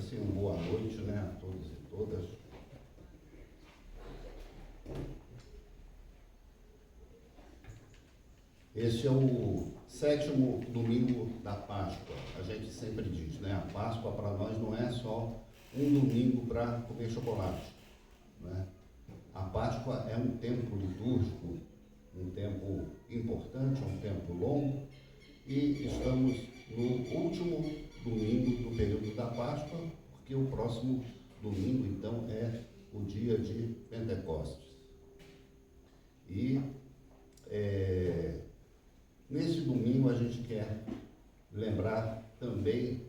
Assim, uma boa noite, né, a todos e todas. Este é o 7º domingo da Páscoa. A gente sempre diz, né, a Páscoa para nós não é só um domingo para comer chocolate, né? A Páscoa é um tempo litúrgico, um tempo importante, um tempo longo, e estamos no último domingo do período da Páscoa, porque o próximo domingo, então, é o dia de Pentecostes. E nesse domingo a gente quer lembrar também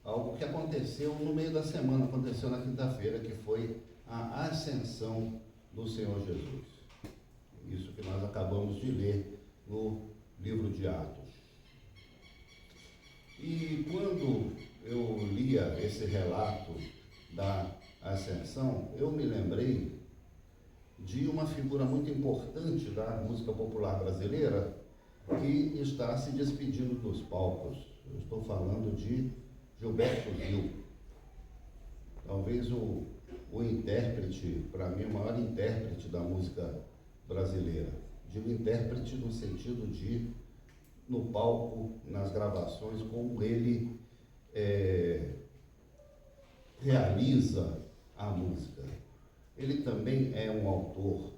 algo que aconteceu no meio da semana, aconteceu na quinta-feira, que foi a ascensão do Senhor Jesus. Isso que nós acabamos de ler no livro de Atos. E quando eu lia esse relato da ascensão, eu me lembrei de uma figura muito importante da música popular brasileira que está se despedindo dos palcos. Eu estou falando de Gilberto Gil. Talvez o intérprete, para mim, o maior intérprete da música brasileira. Digo intérprete no sentido de, no palco, nas gravações, como ele realiza a música. Ele também é um autor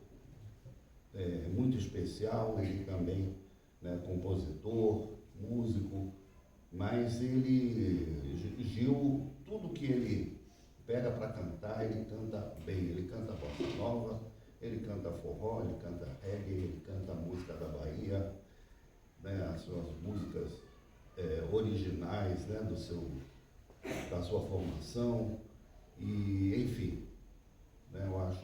muito especial, ele também é compositor, músico, mas Gil, tudo que ele pega para cantar, ele canta bem. Ele canta bossa nova, ele canta forró, ele canta reggae, ele canta música da Bahia, né, as suas músicas originais, né, da sua formação, e enfim, né, eu acho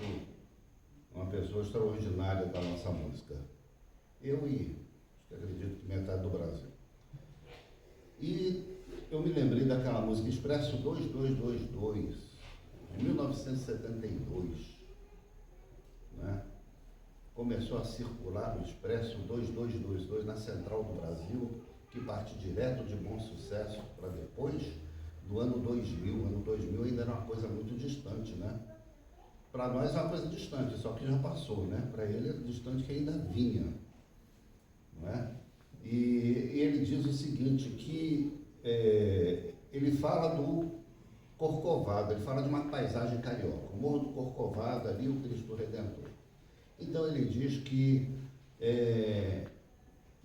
uma pessoa extraordinária da nossa música. Eu acredito que metade do Brasil. E eu me lembrei daquela música Expresso 2222, de 1972, né? Começou a circular o Expresso 2222 na Central do Brasil, que parte direto de Bom Sucesso para depois do ano 2000. O ano 2000 ainda era uma coisa muito distante, né? Para nós é uma coisa distante, só que já passou, né? Para ele é distante que ainda vinha, não é? E ele diz o seguinte, que ele fala do Corcovado, ele fala de uma paisagem carioca, o Morro do Corcovado, ali o Cristo Redentor. Então ele diz que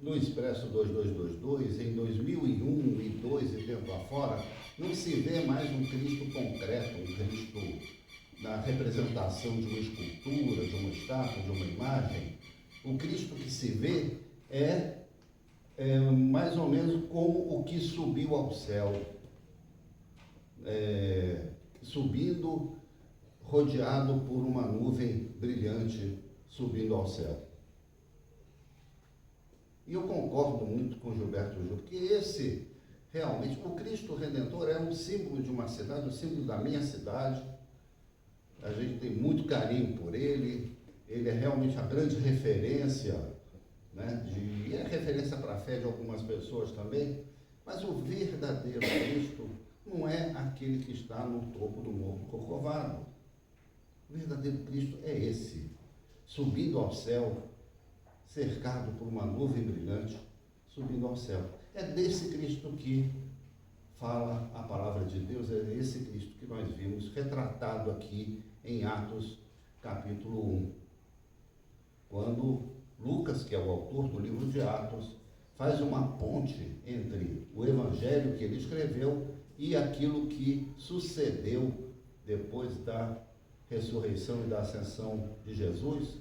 no Expresso 2222, em 2001 e 2 e tempo afora, não se vê mais um Cristo concreto, um Cristo na representação de uma escultura, de uma estátua, de uma imagem. O Cristo que se vê é mais ou menos como o que subiu ao céu, subindo, rodeado por uma nuvem brilhante, subindo ao céu. E eu concordo muito com Gilberto Gil, porque esse, realmente, o Cristo Redentor é um símbolo de uma cidade, um símbolo da minha cidade. A gente tem muito carinho por ele, ele é realmente a grande referência, né, e é referência para a fé de algumas pessoas também, mas o verdadeiro Cristo não é aquele que está no topo do Morro Corcovado. O verdadeiro Cristo é esse, subindo ao céu, cercado por uma nuvem brilhante, subindo ao céu. É desse Cristo que fala a palavra de Deus, é esse Cristo que nós vimos retratado aqui em Atos, capítulo 1. Quando Lucas, que é o autor do livro de Atos, faz uma ponte entre o evangelho que ele escreveu e aquilo que sucedeu depois da ressurreição e da ascensão de Jesus,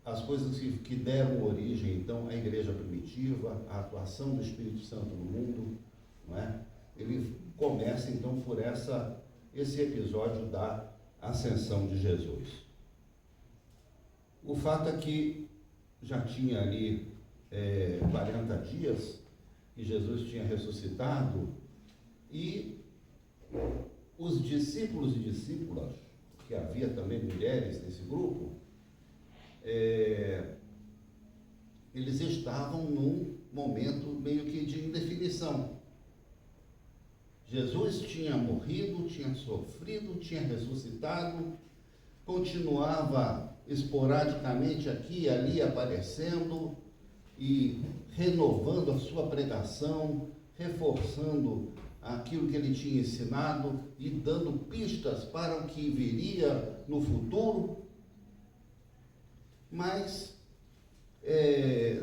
as coisas que deram origem, então, à igreja primitiva, a atuação do Espírito Santo no mundo, não é? Ele começa, então, por esse episódio da ascensão de Jesus. O fato é que já tinha ali 40 dias que Jesus tinha ressuscitado, e os discípulos e discípulas, que havia também mulheres nesse grupo, eles estavam num momento meio que de indefinição. Jesus tinha morrido, tinha sofrido, tinha ressuscitado, continuava esporadicamente aqui e ali aparecendo e renovando a sua pregação, reforçando aquilo que ele tinha ensinado e dando pistas para o que viria no futuro. Mas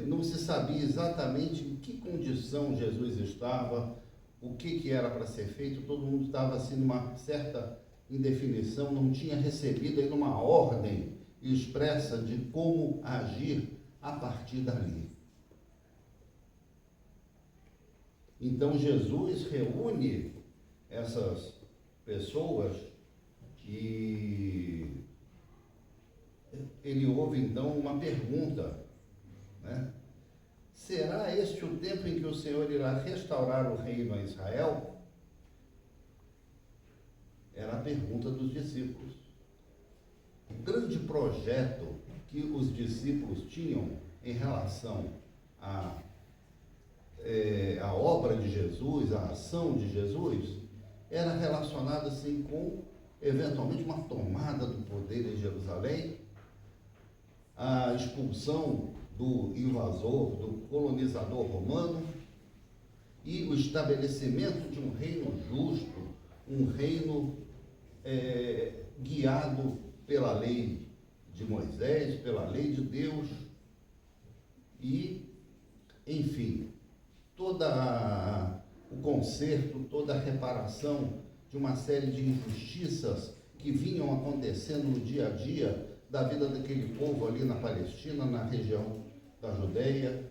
não se sabia exatamente em que condição Jesus estava, o que era para ser feito. Todo mundo estava assim numa certa indefinição, não tinha recebido ainda uma ordem expressa de como agir a partir dali. Então Jesus reúne essas pessoas e ele ouve então uma pergunta, né? Será este o tempo em que o Senhor irá restaurar o reino a Israel? Era a pergunta dos discípulos. O grande projeto que os discípulos tinham em relação à obra de Jesus, a ação de Jesus, era relacionada assim com, eventualmente, uma tomada do poder em Jerusalém, a expulsão do invasor, do colonizador romano e o estabelecimento de um reino justo, um reino guiado pela lei de Moisés, pela lei de Deus e, enfim, todo o conserto, toda a reparação de uma série de injustiças que vinham acontecendo no dia a dia da vida daquele povo ali na Palestina, na região da Judeia.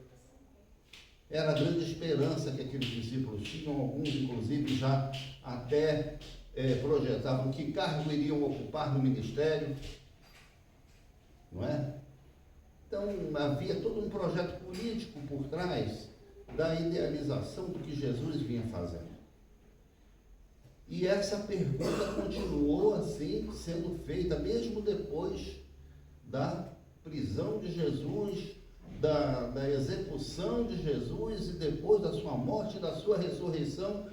Era a grande esperança que aqueles discípulos tinham, alguns inclusive já até projetavam que cargo iriam ocupar no ministério, não é? Então havia todo um projeto político por trás da idealização do que Jesus vinha fazendo. E essa pergunta continuou assim sendo feita, mesmo depois da prisão de Jesus, da execução de Jesus e depois da sua morte e da sua ressurreição.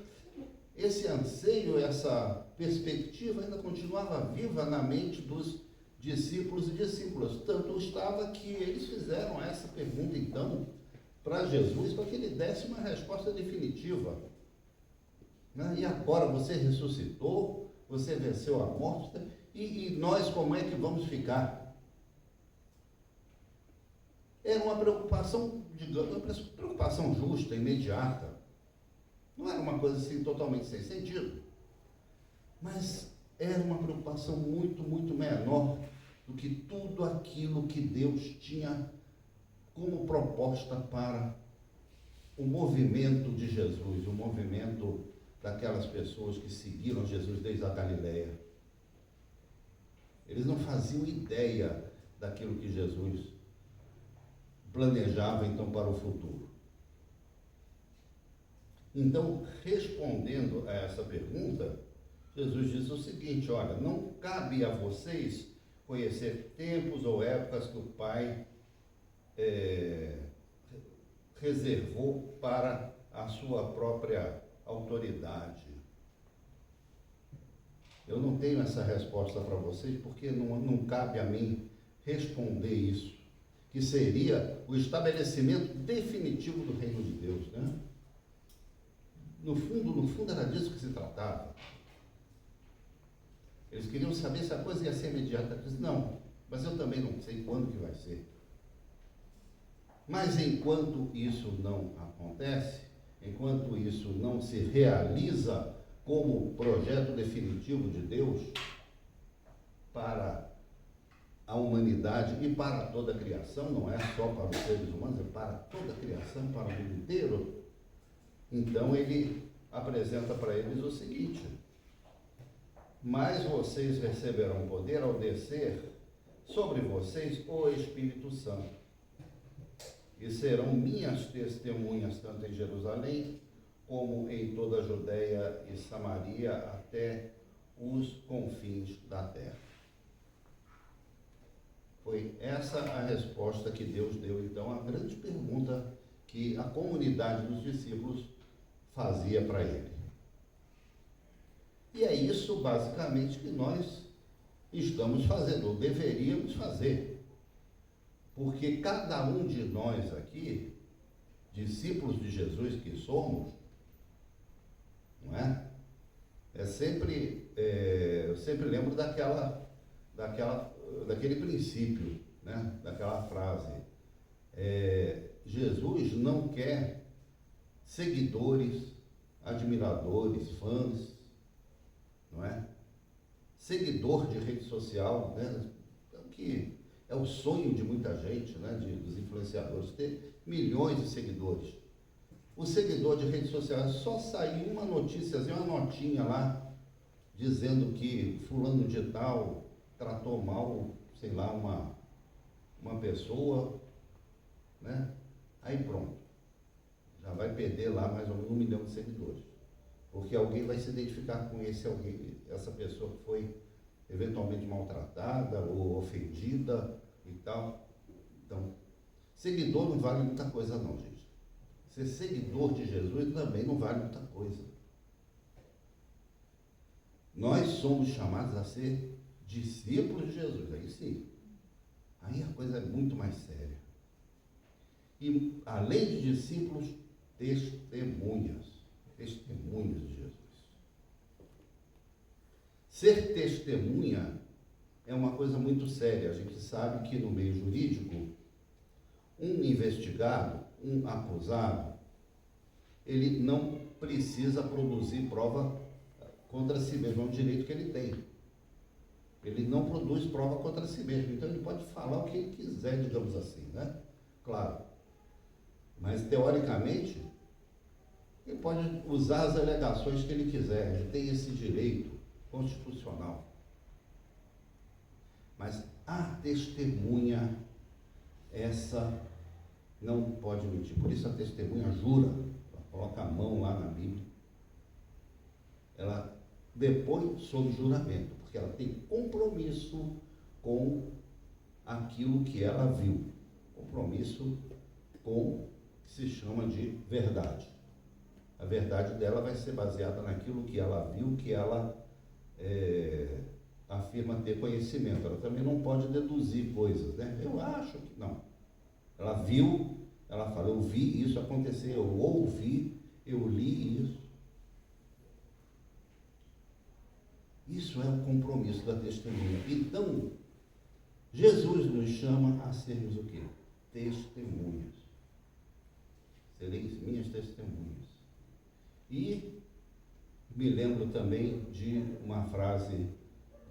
Esse anseio, essa perspectiva ainda continuava viva na mente dos discípulos e discípulas. Tanto estava que eles fizeram essa pergunta então para Jesus, para que ele desse uma resposta definitiva. E agora você ressuscitou, você venceu a morte, e nós como é que vamos ficar? Era uma preocupação, digamos, uma preocupação justa, imediata. Não era uma coisa assim totalmente sem sentido, mas era uma preocupação muito, muito menor do que tudo aquilo que Deus tinha como proposta para o movimento de Jesus, o movimento daquelas pessoas que seguiram Jesus desde a Galileia. Eles não faziam ideia daquilo que Jesus planejava então para o futuro. Então, respondendo a essa pergunta, Jesus diz o seguinte: olha, não cabe a vocês conhecer tempos ou épocas que o Pai reservou para a sua própria autoridade. Eu não tenho essa resposta para vocês, porque não cabe a mim responder isso, que seria o estabelecimento definitivo do reino de Deus, né? No fundo era disso que se tratava. Eles queriam saber se a coisa ia ser imediata. Eu disse, não, mas eu também não sei quando que vai ser. Mas enquanto isso não acontece, enquanto isso não se realiza como projeto definitivo de Deus para a humanidade e para toda a criação, não é só para os seres humanos, é para toda a criação, para o mundo inteiro, então ele apresenta para eles o seguinte: mas vocês receberão poder ao descer sobre vocês o Espírito Santo, e serão minhas testemunhas tanto em Jerusalém como em toda a Judeia e Samaria até os confins da terra. Foi essa a resposta que Deus deu então à grande pergunta que a comunidade dos discípulos fazia para ele. isso basicamente que nós estamos fazendo, ou deveríamos fazer. Porque cada um de nós aqui, discípulos de Jesus que somos, não é? Eu sempre lembro daquele princípio, né? Daquela frase. Jesus não quer seguidores, admiradores, fãs, não é? Seguidor de rede social, né? Que é o sonho de muita gente, né? Dos influenciadores, ter milhões de seguidores. O seguidor de rede social, só sair uma notíciazinha, uma notinha lá, dizendo que fulano de tal tratou mal, sei lá, uma pessoa, né? Aí pronto. Já vai perder lá mais ou menos 1 milhão de seguidores. Porque alguém vai se identificar com essa pessoa que foi eventualmente maltratada ou ofendida e tal. Então, seguidor não vale muita coisa não, gente. Ser seguidor de Jesus também não vale muita coisa. Nós somos chamados a ser discípulos de Jesus, aí sim. Aí a coisa é muito mais séria. E, além de discípulos, testemunhas de Jesus. Ser testemunha é uma coisa muito séria. A gente sabe que no meio jurídico, um investigado, um acusado, ele não precisa produzir prova contra si mesmo, é um direito que ele tem. Ele não produz prova contra si mesmo, então ele pode falar o que ele quiser, digamos assim, né? Claro. Mas, teoricamente, ele pode usar as alegações que ele quiser, ele tem esse direito constitucional. Mas a testemunha, essa não pode mentir. Por isso a testemunha jura, ela coloca a mão lá na Bíblia. Ela depõe sob juramento, porque ela tem compromisso com aquilo que ela viu. Compromisso com o que se chama de verdade. A verdade dela vai ser baseada naquilo que ela viu, que ela afirma ter conhecimento. Ela também não pode deduzir coisas, né? Eu acho que não. Ela viu, ela fala, eu vi isso acontecer, eu ouvi, eu li isso. Isso é o compromisso da testemunha. Então, Jesus nos chama a sermos o quê? Testemunhas. Sereis minhas testemunhas. E me lembro também de uma frase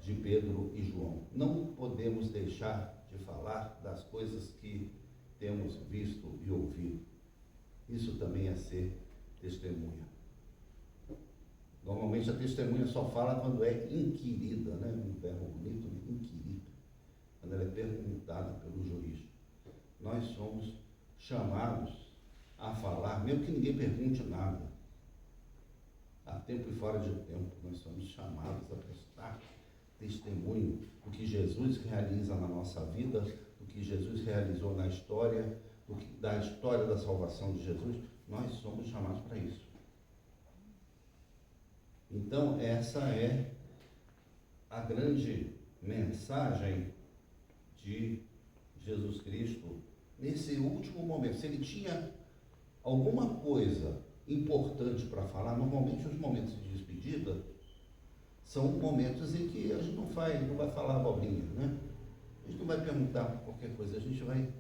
de Pedro e João. Não podemos deixar de falar das coisas que temos visto e ouvido. Isso também é ser testemunha. Normalmente a testemunha só fala quando é inquirida, né? Um verbo bonito, inquirida. Quando ela é perguntada pelo juiz. Nós somos chamados a falar, mesmo que ninguém pergunte nada. A tempo e fora de tempo, nós somos chamados a prestar testemunho do que Jesus realiza na nossa vida, do que Jesus realizou na história, da história da salvação de Jesus. Nós somos chamados para isso. Então, essa é a grande mensagem de Jesus Cristo nesse último momento. Se ele tinha alguma coisa importante para falar, normalmente os momentos de despedida são momentos em que a gente não vai falar abobrinha, né? A gente não vai perguntar por qualquer coisa, a gente vai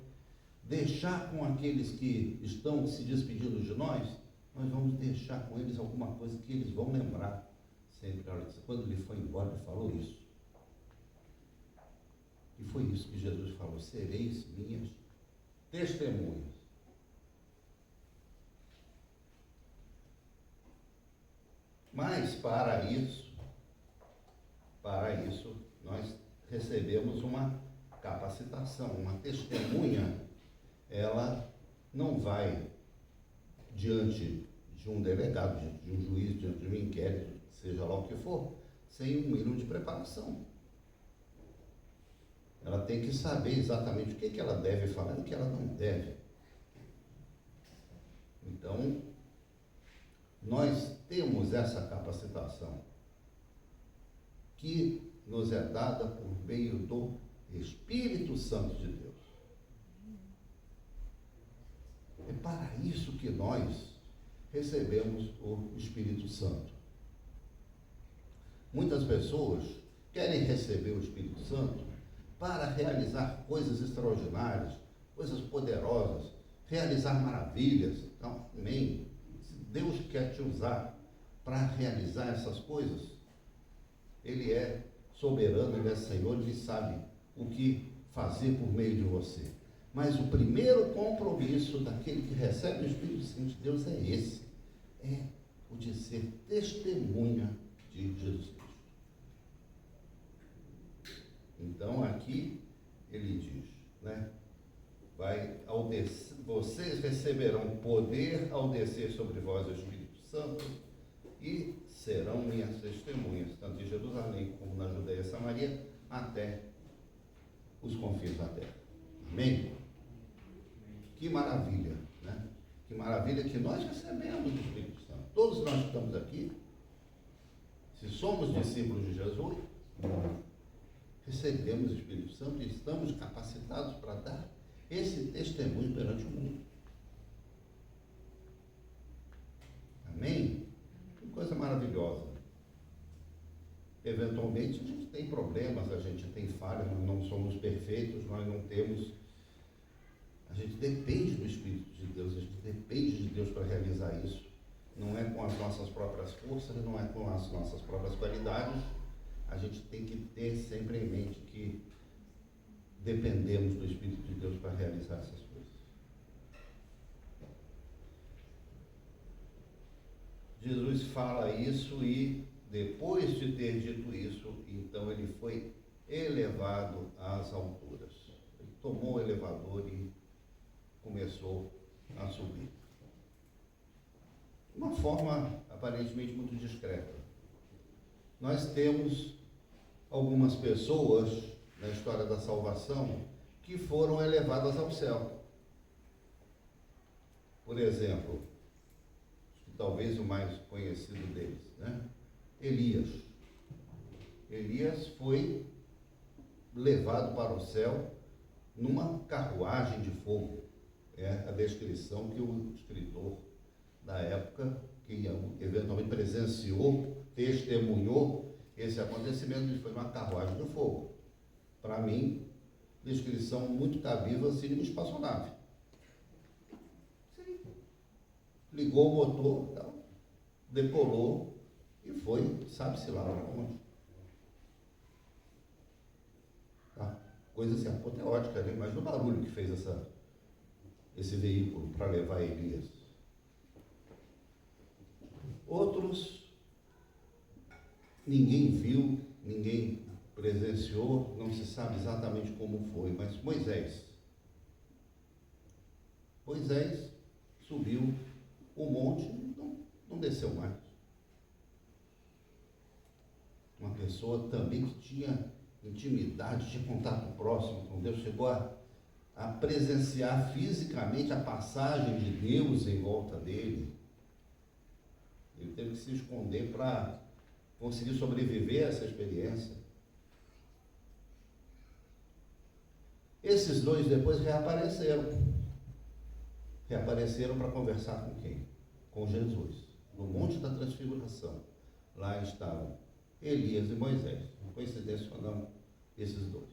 deixar com aqueles que estão se despedindo de nós vamos deixar com eles alguma coisa que eles vão lembrar sempre. Quando ele foi embora, ele falou isso. E foi isso que Jesus falou: sereis minhas testemunhas. Mas para isso, nós recebemos uma capacitação. Uma testemunha, ela não vai diante de um delegado, diante de um juiz, diante de um inquérito, seja lá o que for, sem um mínimo de preparação. Ela tem que saber exatamente o que ela deve falar e o que ela não deve. Então, nós temos essa capacitação. que nos é dada por meio do Espírito Santo de Deus. É para isso que nós recebemos o Espírito Santo. Muitas pessoas querem receber o Espírito Santo para realizar coisas extraordinárias, coisas poderosas, realizar maravilhas. Então, amém. Se Deus quer te usar para realizar essas coisas, Ele é soberano, Ele é Senhor, Ele sabe o que fazer por meio de você. Mas o primeiro compromisso daquele que recebe o Espírito Santo de Deus é esse. É o de ser testemunha de Jesus Cristo. Então aqui ele diz, né? Vocês receberão poder ao descer sobre vós o Espírito Santo e serão minhas testemunhas, tanto em Jerusalém como na Judeia e Samaria, até os confins da terra. Amém? Que maravilha, né? Que maravilha que nós recebemos o Espírito Santo. Todos nós que estamos aqui, se somos discípulos de Jesus, recebemos o Espírito Santo e estamos capacitados para dar esse testemunho perante o mundo. Amém? Que coisa maravilhosa. Eventualmente a gente tem problemas, a gente tem falhas, nós não somos perfeitos, nós não temos. A gente depende do Espírito de Deus, a gente depende de Deus para realizar isso. Não é com as nossas próprias forças, não é com as nossas próprias qualidades. A gente tem que ter sempre em mente que dependemos do Espírito de Deus para realizar essas coisas. Jesus fala isso e, depois de ter dito isso, então ele foi elevado às alturas. Ele tomou o elevador e começou a subir. De uma forma aparentemente muito discreta. Nós temos algumas pessoas na história da salvação que foram elevadas ao céu. Por exemplo, talvez o mais conhecido deles, né? Elias. Elias foi levado para o céu numa carruagem de fogo. É a descrição que o escritor da época, que eventualmente presenciou, testemunhou esse acontecimento, ele foi numa carruagem de fogo. Para mim, descrição muito cabível assim de uma espaçonave. Sim. Ligou o motor, então, decolou e foi, sabe-se lá para onde. Tá? Coisa assim apoteótica, né? Imagina o barulho que fez esse veículo para levar Elias. Outros, ninguém viu, ninguém presenciou, não se sabe exatamente como foi, mas Moisés subiu o monte e não desceu mais. Uma pessoa também que tinha intimidade, tinha contato próximo com Deus, chegou a presenciar fisicamente a passagem de Deus em volta dele. Ele teve que se esconder para conseguir sobreviver a essa experiência. Esses dois depois reapareceram. Reapareceram para conversar com quem? Com Jesus, no Monte da Transfiguração. Lá estavam Elias e Moisés. Coincidência ou não, esses dois.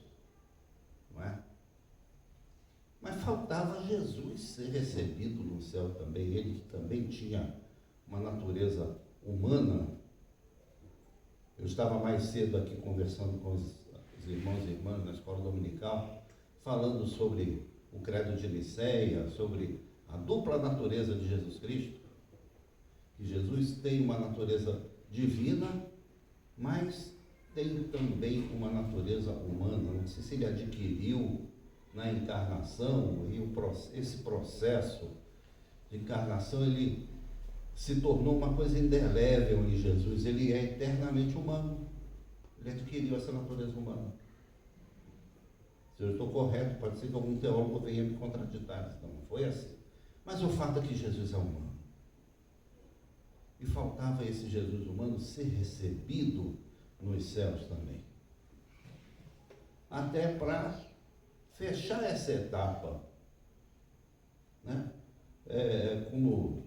Não é? Mas faltava Jesus ser recebido no céu também. Ele que também tinha uma natureza humana. Eu estava mais cedo aqui conversando com os irmãos e irmãs na escola dominical, falando sobre o credo de Nicéia, sobre a dupla natureza de Jesus Cristo, que Jesus tem uma natureza divina, mas tem também uma natureza humana. Não sei se ele adquiriu na encarnação, e esse processo de encarnação, ele se tornou uma coisa indelével em Jesus. Ele é eternamente humano. Ele adquiriu essa natureza humana. Se eu estou correto, pode ser que algum teólogo venha me contraditar. Não foi assim. Mas o fato é que Jesus é humano. E faltava esse Jesus humano ser recebido nos céus também. Até para fechar essa etapa, né? Como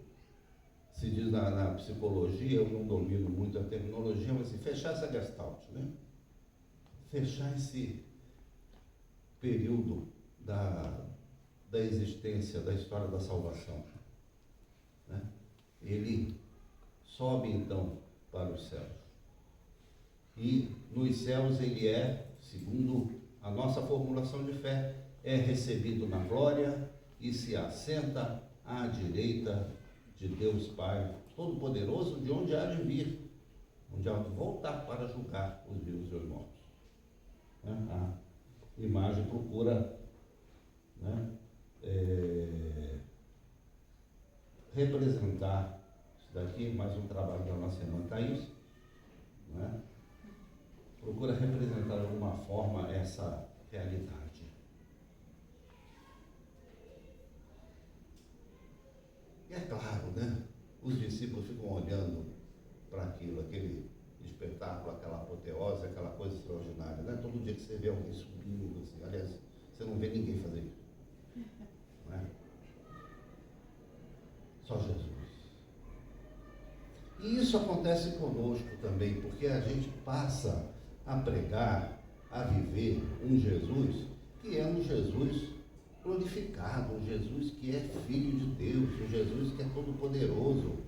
se diz na psicologia, eu não domino muito a terminologia, mas assim, fechar essa gestalt, né? Fechar esse período da existência, da história da salvação, né? Ele sobe então para os céus. E nos céus ele é, segundo a nossa formulação de fé, é recebido na glória e se assenta à direita de Deus Pai Todo-Poderoso, de onde há de vir, onde há de voltar para julgar os vivos e os mortos. Né? A imagem procura, né, representar, isso daqui mais um trabalho da nossa irmã Thaís, né? Procura representar de alguma forma essa realidade. E é claro, né? Os discípulos ficam olhando para aquilo, aquele espetáculo, aquela apoteose, aquela coisa extraordinária, né? Todo dia que você vê alguém subindo, assim, aliás, você não vê ninguém fazer isso. Não é? Só Jesus. E isso acontece conosco também, porque a gente passa a pregar, a viver um Jesus que é um Jesus glorificado, um Jesus que é Filho de Deus, um Jesus que é todo-poderoso,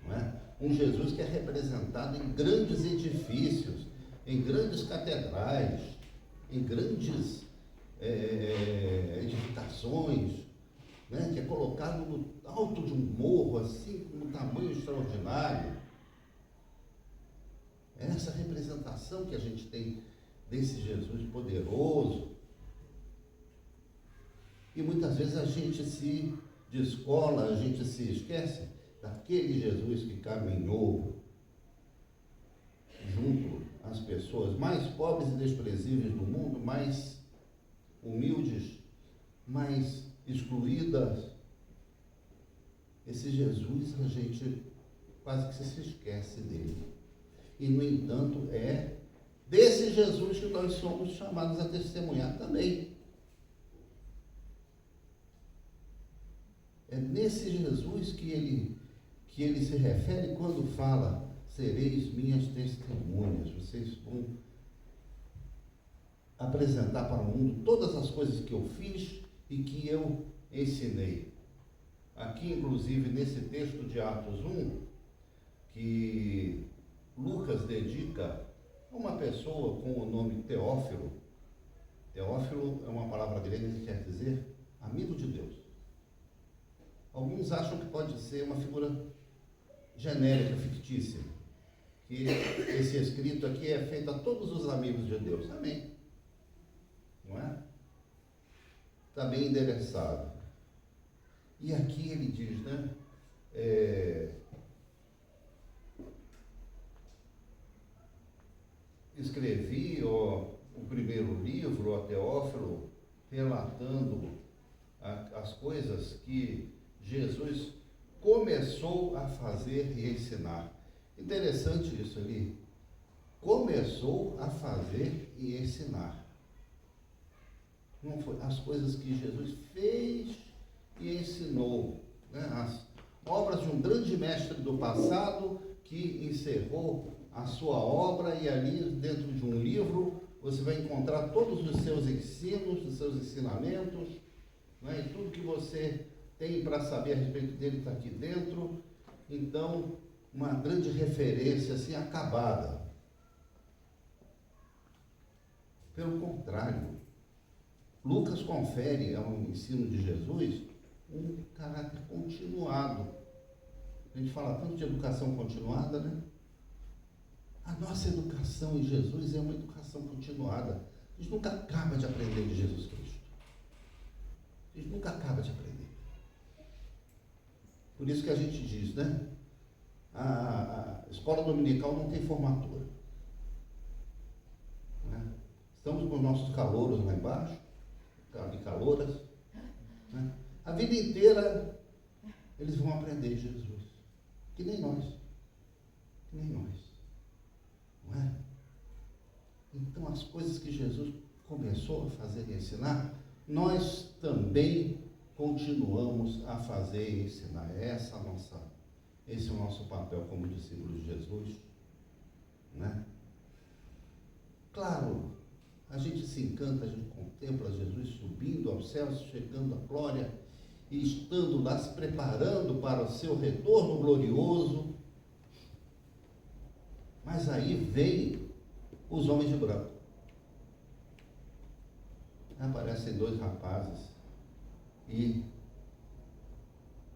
não é? Um Jesus que é representado em grandes edifícios, em grandes catedrais, em grandes edificações, né? Que é colocado no alto de um morro, assim, com um tamanho extraordinário. É essa representação que a gente tem desse Jesus poderoso. E muitas vezes a gente se descola, a gente se esquece daquele Jesus que caminhou junto às pessoas mais pobres e desprezíveis do mundo, mais humildes, mais excluídas. Esse Jesus, a gente quase que se esquece dele. E, no entanto, é desse Jesus que nós somos chamados a testemunhar também. É nesse Jesus que ele se refere quando fala: sereis minhas testemunhas. Vocês vão apresentar para o mundo todas as coisas que eu fiz e que eu ensinei. Aqui, inclusive, nesse texto de Atos 1, que Lucas dedica a uma pessoa com o nome Teófilo. Teófilo é uma palavra grega que quer dizer amigo de Deus. Alguns acham que pode ser uma figura genérica, fictícia, que esse escrito aqui é feito a todos os amigos de Deus. Amém. Não é? Está bem endereçado. E aqui ele diz, né? Escrevi o primeiro livro, a Teófilo, relatando as coisas que Jesus começou a fazer e ensinar. Interessante isso ali. Começou a fazer e ensinar. Não foi as coisas que Jesus fez e ensinou, né? As obras de um grande mestre do passado que encerrou a sua obra, e ali dentro de um livro você vai encontrar todos os seus ensinos, os seus ensinamentos, né? E tudo que você tem para saber a respeito dele está aqui dentro. Então, uma grande referência assim acabada. Pelo contrário, Lucas confere ao ensino de Jesus um caráter continuado. A gente fala tanto de educação continuada, né? A nossa educação em Jesus é uma educação continuada. A gente nunca acaba de aprender de Jesus Cristo. A gente nunca acaba de aprender. Por isso que a gente diz, né? A escola dominical não tem formatura. Né? Estamos com os nossos calouros lá embaixo, e calouras. Né? A vida inteira eles vão aprender Jesus. Que nem nós. Que nem nós. Não é? Então, as coisas que Jesus começou a fazer e ensinar, nós também continuamos a fazer e ensinar. Esse é o nosso papel como discípulos de Jesus, né? Claro, a gente se encanta, a gente contempla Jesus subindo aos céus, chegando à glória e estando lá se preparando para o seu retorno glorioso. Mas aí vem os homens de branco. Aparecem dois rapazes e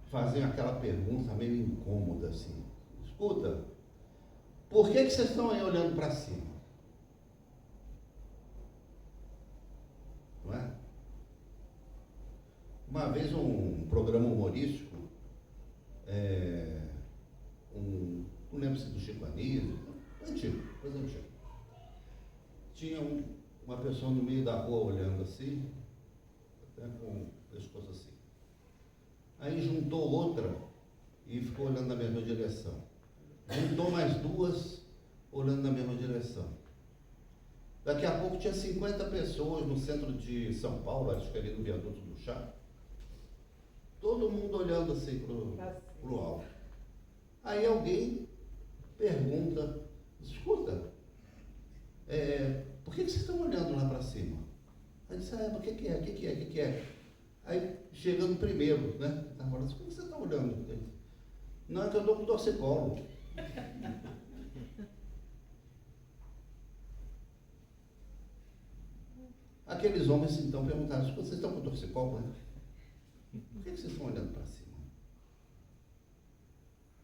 fazem aquela pergunta meio incômoda assim: escuta, por que vocês estão aí olhando para cima? Não é? Uma vez um programa humorístico, não lembro se do Chico Anísio, coisa antiga. Tinha uma pessoa no meio da rua olhando assim, até com o pescoço assim. Aí juntou outra e ficou olhando na mesma direção. Juntou mais duas olhando na mesma direção. Daqui a pouco tinha 50 pessoas no centro de São Paulo, acho que ali no Viaduto do Chá. Todo mundo olhando assim pro alto. Aí alguém pergunta: escuta, por que vocês estão olhando lá para cima? Aí disse: o que é? Aí chegando primeiro, né? Tá falando: por que você está olhando? Não, é que eu estou com torcicolo. Aqueles homens então perguntaram: vocês estão com torcicolo, né? Por que vocês estão olhando para cima?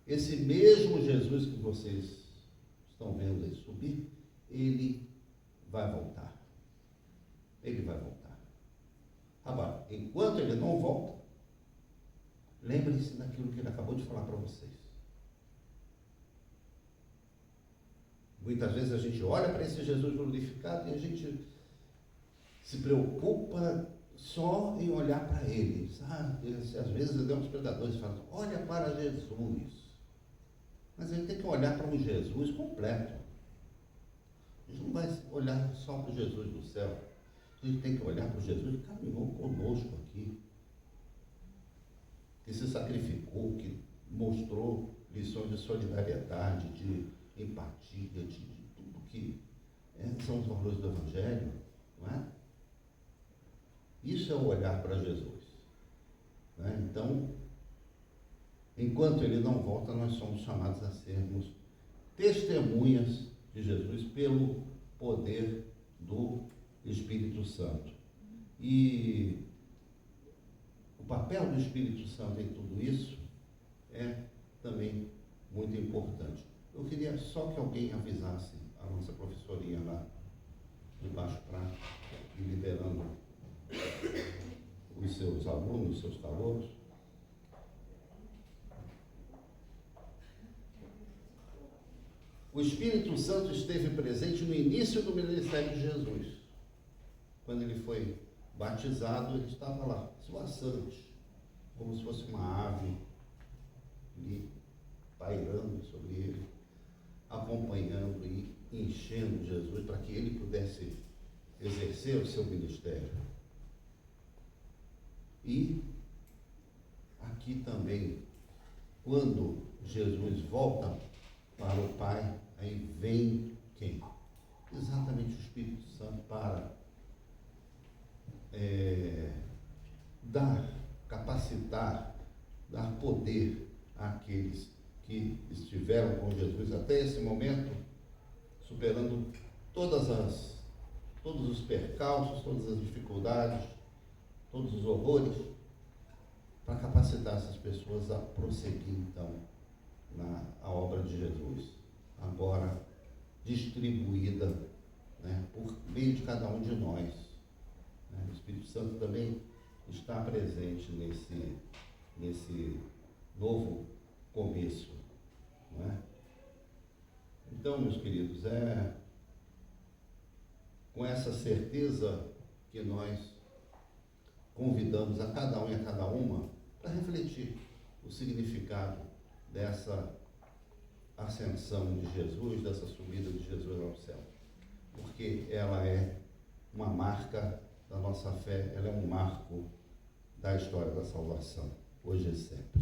Esse mesmo Jesus que vocês estão vendo aí subir, ele vai voltar. Ele vai voltar. Agora, enquanto ele não volta, lembre-se daquilo que ele acabou de falar para vocês. Muitas vezes a gente olha para esse Jesus glorificado e a gente se preocupa só em olhar para ele. Sabe? Às vezes até os pregadores falam: olha para Jesus. Mas a gente tem que olhar para um Jesus completo. A gente não vai olhar só para o Jesus do céu. A gente tem que olhar para o Jesus que caminhou conosco aqui, que se sacrificou, que mostrou lições de solidariedade, de empatia, de tudo que são os valores do Evangelho, não é? Isso é o olhar para Jesus, né? Então, enquanto ele não volta, nós somos chamados a sermos testemunhas de Jesus pelo poder do Espírito Santo. E o papel do Espírito Santo em tudo isso é também muito importante. Eu queria só que alguém avisasse a nossa professorinha lá de baixo para ir liberando os seus alunos, os seus calouros. O Espírito Santo esteve presente no início do ministério de Jesus. Quando ele foi batizado, ele estava lá, esvoaçante, como se fosse uma ave ali, pairando sobre ele, acompanhando e enchendo Jesus para que ele pudesse exercer o seu ministério. E aqui também, quando Jesus volta para o Pai, aí vem quem? Exatamente o Espírito Santo para capacitar, dar poder àqueles que estiveram com Jesus até esse momento, superando todos os percalços, todas as dificuldades, todos os horrores, para capacitar essas pessoas a prosseguir então a obra de Jesus, agora distribuída, né, por meio de cada um de nós. O Espírito Santo também está presente nesse novo começo, não é? Então, meus queridos, com essa certeza que nós convidamos a cada um e a cada uma para refletir o significado dessa ascensão de Jesus, dessa subida de Jesus ao céu. porque ela é uma marca da nossa fé, ela é um marco da história da salvação, hoje e sempre.